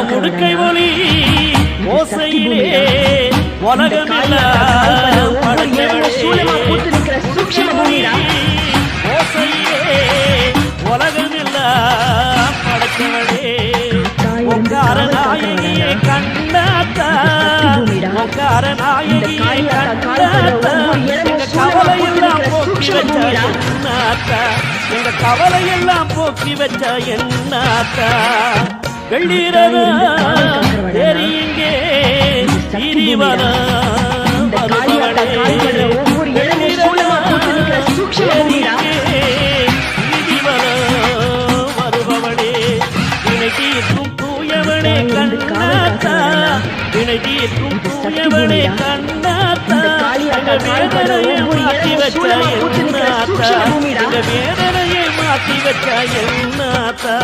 முடுக்கை ஒளி ஓசையிலே உலகமெல்லாம் படைத்தவளே ஓசையிலே உலகமெல்லாம் படைத்தவளே ஒங்கார நாயகியை கண்டாத்தா ஒங்கார நாயகியை கண்டாத்தா எங்க கவலையெல்லாம் போக்கி வச்சா என்னாத்தா எங்க கவலையெல்லாம் போக்கி வச்சா என்னாத்தா வெள்ளீரதா தெரியுங்கே இனிவனா வருபவளே வருபவளே வினை தீர்க்கும் தூயவளே கண்ணாத்தா வினை தீர்க்கும் தூயவளே கண்ணாத்தா எங்க வேதனையை மாற்றி வச்ச என்னாத்தா எங்க வேதனையை மாற்றி வச்ச என்னாத்தா